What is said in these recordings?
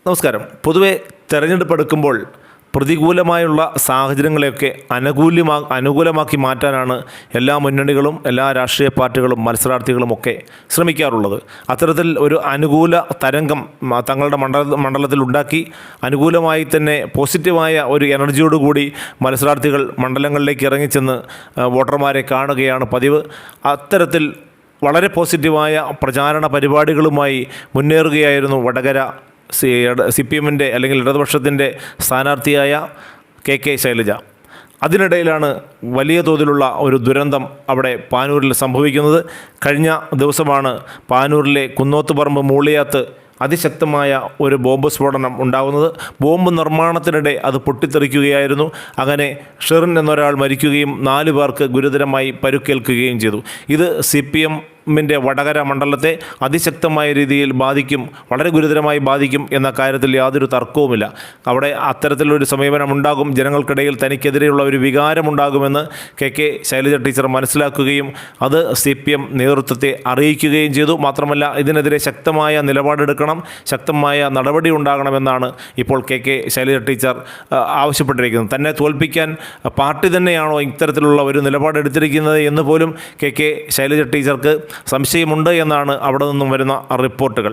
നമസ്കാരം. പൊതുവെ തെരഞ്ഞെടുപ്പ് എടുക്കുമ്പോൾ പ്രതികൂലമായുള്ള സാഹചര്യങ്ങളെയൊക്കെ അനുകൂലമാക്കി മാറ്റാനാണ് എല്ലാ മുന്നണികളും എല്ലാ രാഷ്ട്രീയ പാർട്ടികളും മത്സരാർത്ഥികളുമൊക്കെ ശ്രമിക്കാറുള്ളത്. അത്തരത്തിൽ ഒരു അനുകൂല തരംഗം തങ്ങളുടെ മണ്ഡലത്തിൽ ഉണ്ടാക്കി അനുകൂലമായി തന്നെ പോസിറ്റീവായ ഒരു എനർജിയോടുകൂടി മത്സരാർത്ഥികൾ മണ്ഡലങ്ങളിലേക്ക് ഇറങ്ങിച്ചെന്ന് വോട്ടർമാരെ കാണുകയാണ് പതിവ്. അത്തരത്തിൽ വളരെ പോസിറ്റീവായ പ്രചാരണ പരിപാടികളുമായി മുന്നേറുകയായിരുന്നു വടകര CPM-ൻ്റെ അല്ലെങ്കിൽ ഇടതുപക്ഷത്തിൻ്റെ സ്ഥാനാർത്ഥിയായ കെ ശൈലജ. അതിനിടയിലാണ് വലിയ തോതിലുള്ള ഒരു ദുരന്തം അവിടെ പാനൂരിൽ സംഭവിക്കുന്നത്. കഴിഞ്ഞ ദിവസമാണ് പാനൂരിലെ കുന്നോത്തുപറമ്പ് മൂളിയാത്ത് അതിശക്തമായ ഒരു ബോംബ് സ്ഫോടനം ഉണ്ടാകുന്നത്. ബോംബ് നിർമ്മാണത്തിനിടെ അത് പൊട്ടിത്തെറിക്കുകയായിരുന്നു. അങ്ങനെ ഷെറിൻ എന്നൊരാൾ മരിക്കുകയും 4 പേർക്ക് ഗുരുതരമായി പരുക്കേൽക്കുകയും ചെയ്തു. ഇത് CPM-ൻ്റെ വടകര മണ്ഡലത്തെ അതിശക്തമായ രീതിയിൽ ബാധിക്കും, വളരെ ഗുരുതരമായി ബാധിക്കും എന്ന കാര്യത്തിൽ യാതൊരു തർക്കവുമില്ല. അവിടെ അത്തരത്തിലൊരു സമീപനമുണ്ടാകും, ജനങ്ങൾക്കിടയിൽ തനിക്കെതിരെയുള്ള ഒരു വികാരമുണ്ടാകുമെന്ന് കെ ശൈലജ ടീച്ചർ മനസ്സിലാക്കുകയും അത് CPM നേതൃത്വത്തെ അറിയിക്കുകയും ചെയ്തു. മാത്രമല്ല, ഇതിനെതിരെ ശക്തമായ നിലപാടെടുക്കണം, ശക്തമായ നടപടി ഉണ്ടാകണമെന്നാണ് ഇപ്പോൾ കെ ശൈലജ ടീച്ചർ ആവശ്യപ്പെട്ടിരിക്കുന്നത്. തന്നെ തോൽപ്പിക്കാൻ പാർട്ടി തന്നെയാണോ ഇത്തരത്തിലുള്ള ഒരു നിലപാടെടുത്തിരിക്കുന്നത് എന്ന് പോലും കെ ശൈലജ ടീച്ചർക്ക് സംശയമുണ്ട് എന്നാണ് അവിടെ നിന്നും വരുന്ന റിപ്പോർട്ടുകൾ.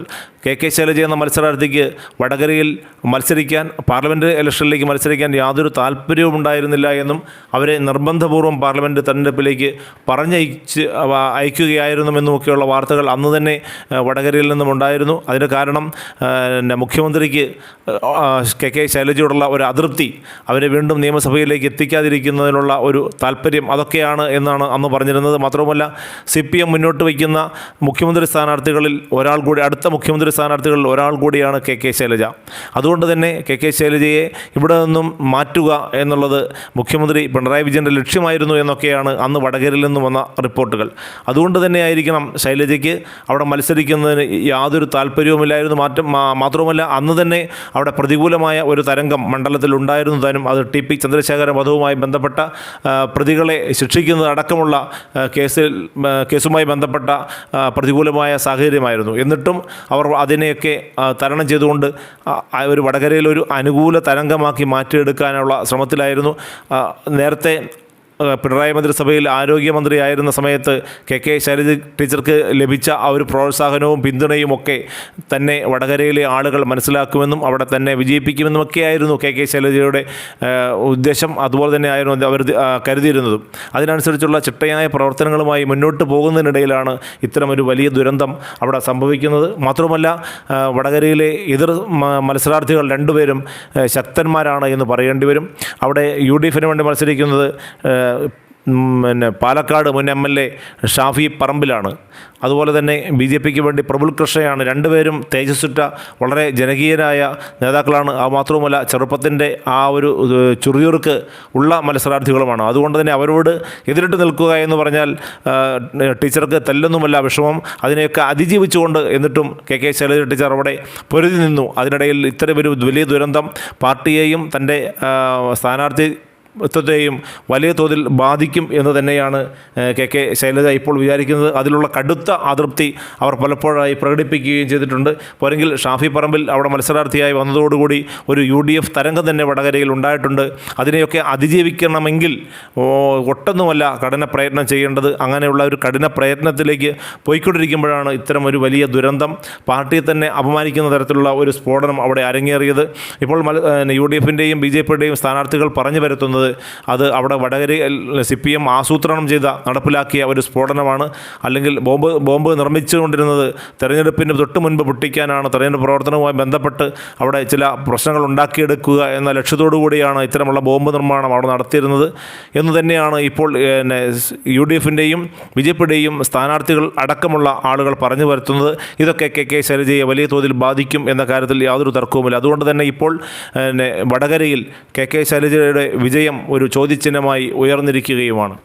കെ ശൈലജ എന്ന മത്സരാർത്ഥിക്ക് വടകരയിൽ മത്സരിക്കാൻ, പാർലമെൻറ്റ് ഇലക്ഷനിലേക്ക് മത്സരിക്കാൻ യാതൊരു താല്പര്യവും ഉണ്ടായിരുന്നില്ല എന്നും അവരെ നിർബന്ധപൂർവ്വം പാർലമെൻറ്റ് തെരഞ്ഞെടുപ്പിലേക്ക് അയക്കുകയായിരുന്നുവെന്നുമൊക്കെയുള്ള വാർത്തകൾ അന്ന് തന്നെ വടകരയിൽ നിന്നും ഉണ്ടായിരുന്നു. അതിന് കാരണം മുഖ്യമന്ത്രിക്ക് കെ ശൈലജയോടുള്ള ഒരു അതൃപ്തി, അവരെ വീണ്ടും നിയമസഭയിലേക്ക് എത്തിക്കാതിരിക്കുന്നതിനുള്ള ഒരു താല്പര്യം, അതൊക്കെയാണ് എന്നാണ് അന്ന് പറഞ്ഞിരുന്നത്. മാത്രവുമല്ല, CPM മുന്നോട്ട് വയ്ക്കുന്ന മുഖ്യമന്ത്രി സ്ഥാനാർത്ഥികളിൽ ഒരാൾ കൂടി, അടുത്ത മുഖ്യമന്ത്രി സ്ഥാനാർത്ഥികളിൽ ഒരാൾ കൂടിയാണ് കെ ശൈലജ. അതുകൊണ്ട് തന്നെ കെ ശൈലജയെ ഇവിടെ നിന്നും മാറ്റുക എന്നുള്ളത് മുഖ്യമന്ത്രി പിണറായി വിജയൻ്റെ ലക്ഷ്യമായിരുന്നു എന്നൊക്കെയാണ് അന്ന് വടകരയിൽ നിന്നും വന്ന റിപ്പോർട്ടുകൾ. അതുകൊണ്ട് തന്നെ ആയിരിക്കണം ശൈലജയ്ക്ക് അവിടെ മത്സരിക്കുന്നതിന് യാതൊരു താല്പര്യവുമില്ലായിരുന്നു. മാത്രവുമല്ല, അന്ന് തന്നെ അവിടെ പ്രതികൂലമായ ഒരു തരംഗം മണ്ഡലത്തിൽ ഉണ്ടായിരുന്നു താനും. അത് TP ചന്ദ്രശേഖര വധവുമായി ബന്ധപ്പെട്ട പ്രതികളെ ശിക്ഷിക്കുന്നത് അടക്കമുള്ള കേസുമായി ബന്ധപ്പെട്ട പ്രതികൂലമായ സാഹചര്യമായിരുന്നു. എന്നിട്ടും അവർ അതിനെയൊക്കെ തരണം ചെയ്തുകൊണ്ട് ഒരു വടകരയിൽ ഒരു അനുകൂല തരംഗമാക്കി മാറ്റിയെടുക്കാനുള്ള ശ്രമത്തിലായിരുന്നു. നേരത്തെ പിണറായി മന്ത്രിസഭയിൽ ആരോഗ്യമന്ത്രിയായിരുന്ന സമയത്ത് കെ ശൈലജ ടീച്ചർക്ക് ലഭിച്ച ആ ഒരു പ്രോത്സാഹനവും പിന്തുണയും ഒക്കെ തന്നെ വടകരയിലെ ആളുകൾ മനസ്സിലാക്കുമെന്നും അവിടെ തന്നെ വിജയിപ്പിക്കുമെന്നും ഒക്കെയായിരുന്നു കെ ശൈലജയുടെ ഉദ്ദേശം. അതുപോലെ തന്നെ ആയിരുന്നു അവർ കരുതിയിരുന്നതും. അതിനനുസരിച്ചുള്ള ചിട്ടയായ പ്രവർത്തനങ്ങളുമായി മുന്നോട്ട് പോകുന്നതിനിടയിലാണ് ഇത്തരമൊരു വലിയ ദുരന്തം അവിടെ സംഭവിക്കുന്നത്. മാത്രമല്ല, വടകരയിലെ എതിർ മത്സരാർത്ഥികൾ 2 പേരും ശക്തന്മാരാണ് എന്ന് പറയേണ്ടി വരും. അവിടെ UDF-ന് വേണ്ടി മത്സരിക്കുന്നത് പാലക്കാട് മുൻ MLA ഷാഫി പറമ്പിലാണ്. അതുപോലെ തന്നെ BJPക്ക് വേണ്ടി പ്രബുൽ കൃഷ്ണയാണ്. 2 പേരും തേജസ്സുറ്റ വളരെ ജനകീയരായ നേതാക്കളാണ്. മാത്രവുമല്ല, ചെറുപ്പത്തിൻ്റെ ആ ഒരു ചുറിയുറുക്ക് ഉള്ള മത്സരാർത്ഥികളുമാണ്. അതുകൊണ്ട് തന്നെ അവരോട് എതിരിട്ട് നിൽക്കുക എന്ന് പറഞ്ഞാൽ ടീച്ചർക്ക് തെല്ലൊന്നുമല്ല വിഷമം. അതിനെയൊക്കെ അതിജീവിച്ചുകൊണ്ട് എന്നിട്ടും കെ ശൈലജ ടീച്ചർ അവിടെ പൊരുതി നിന്നു. അതിനിടയിൽ ഇത്തരമൊരു വലിയ ദുരന്തം പാർട്ടിയെയും തൻ്റെ സ്ഥാനാർത്ഥിത്വത്തെയും വലിയ തോതിൽ ബാധിക്കും എന്ന് തന്നെയാണ് കെ ശൈലജ ഇപ്പോൾ വിചാരിക്കുന്നത്. അതിലുള്ള കടുത്ത അതൃപ്തി അവർ പലപ്പോഴായി പ്രകടിപ്പിക്കുകയും ചെയ്തിട്ടുണ്ട്. പോരെങ്കിൽ ഷാഫി പറമ്പിൽ അവിടെ മത്സരാർത്ഥിയായി വന്നതോടുകൂടി ഒരു UDF തരംഗം തന്നെ വടകരയിൽ ഉണ്ടായിട്ടുണ്ട്. അതിനെയൊക്കെ അതിജീവിക്കണമെങ്കിൽ ഒട്ടൊന്നുമല്ല കഠിന പ്രയത്നം ചെയ്യേണ്ടത്. അങ്ങനെയുള്ള ഒരു കഠിന പ്രയത്നത്തിലേക്ക് പോയിക്കൊണ്ടിരിക്കുമ്പോഴാണ് ഇത്തരം ഒരു വലിയ ദുരന്തം, പാർട്ടിയെ തന്നെ അപമാനിക്കുന്ന തരത്തിലുള്ള ഒരു സ്ഫോടനം അവിടെ അരങ്ങേറിയത്. ഇപ്പോൾ UDF-ൻ്റെയും BJP-യുടെയും സ്ഥാനാർത്ഥികൾ പറഞ്ഞു വരുത്തുന്നത് അത് അവിടെ വടകരയിൽ CPM ആസൂത്രണം ചെയ്ത നടപ്പിലാക്കിയ ഒരു സ്ഫോടനമാണ്. അല്ലെങ്കിൽ ബോംബ് നിർമ്മിച്ചുകൊണ്ടിരുന്നത് തെരഞ്ഞെടുപ്പിന് തൊട്ട് മുൻപ് പൊട്ടിക്കാനാണ്, തെരഞ്ഞെടുപ്പ് പ്രവർത്തനവുമായി ബന്ധപ്പെട്ട് അവിടെ ചില പ്രശ്നങ്ങൾ ഉണ്ടാക്കിയെടുക്കുക എന്ന ലക്ഷ്യത്തോടു കൂടിയാണ് ഇത്തരമുള്ള ബോംബ് നിർമ്മാണം അവിടെ നടത്തിയിരുന്നത് എന്ന് തന്നെയാണ് ഇപ്പോൾ UDF-ൻ്റെയും BJP-യുടെയും സ്ഥാനാർത്ഥികൾ അടക്കമുള്ള ആളുകൾ പറഞ്ഞു വരുത്തുന്നത്. ഇതൊക്കെ കെ ശൈലജയെ വലിയ തോതിൽ ബാധിക്കും എന്ന കാര്യത്തിൽ യാതൊരു തർക്കവുമില്ല. അതുകൊണ്ട് തന്നെ ഇപ്പോൾ വടകരയിൽ കെ ശൈലജയുടെ വിജയം ഒരു ചോദ്യചിഹ്നമായി ഉയർന്നിരിക്കുകയുമാണ്.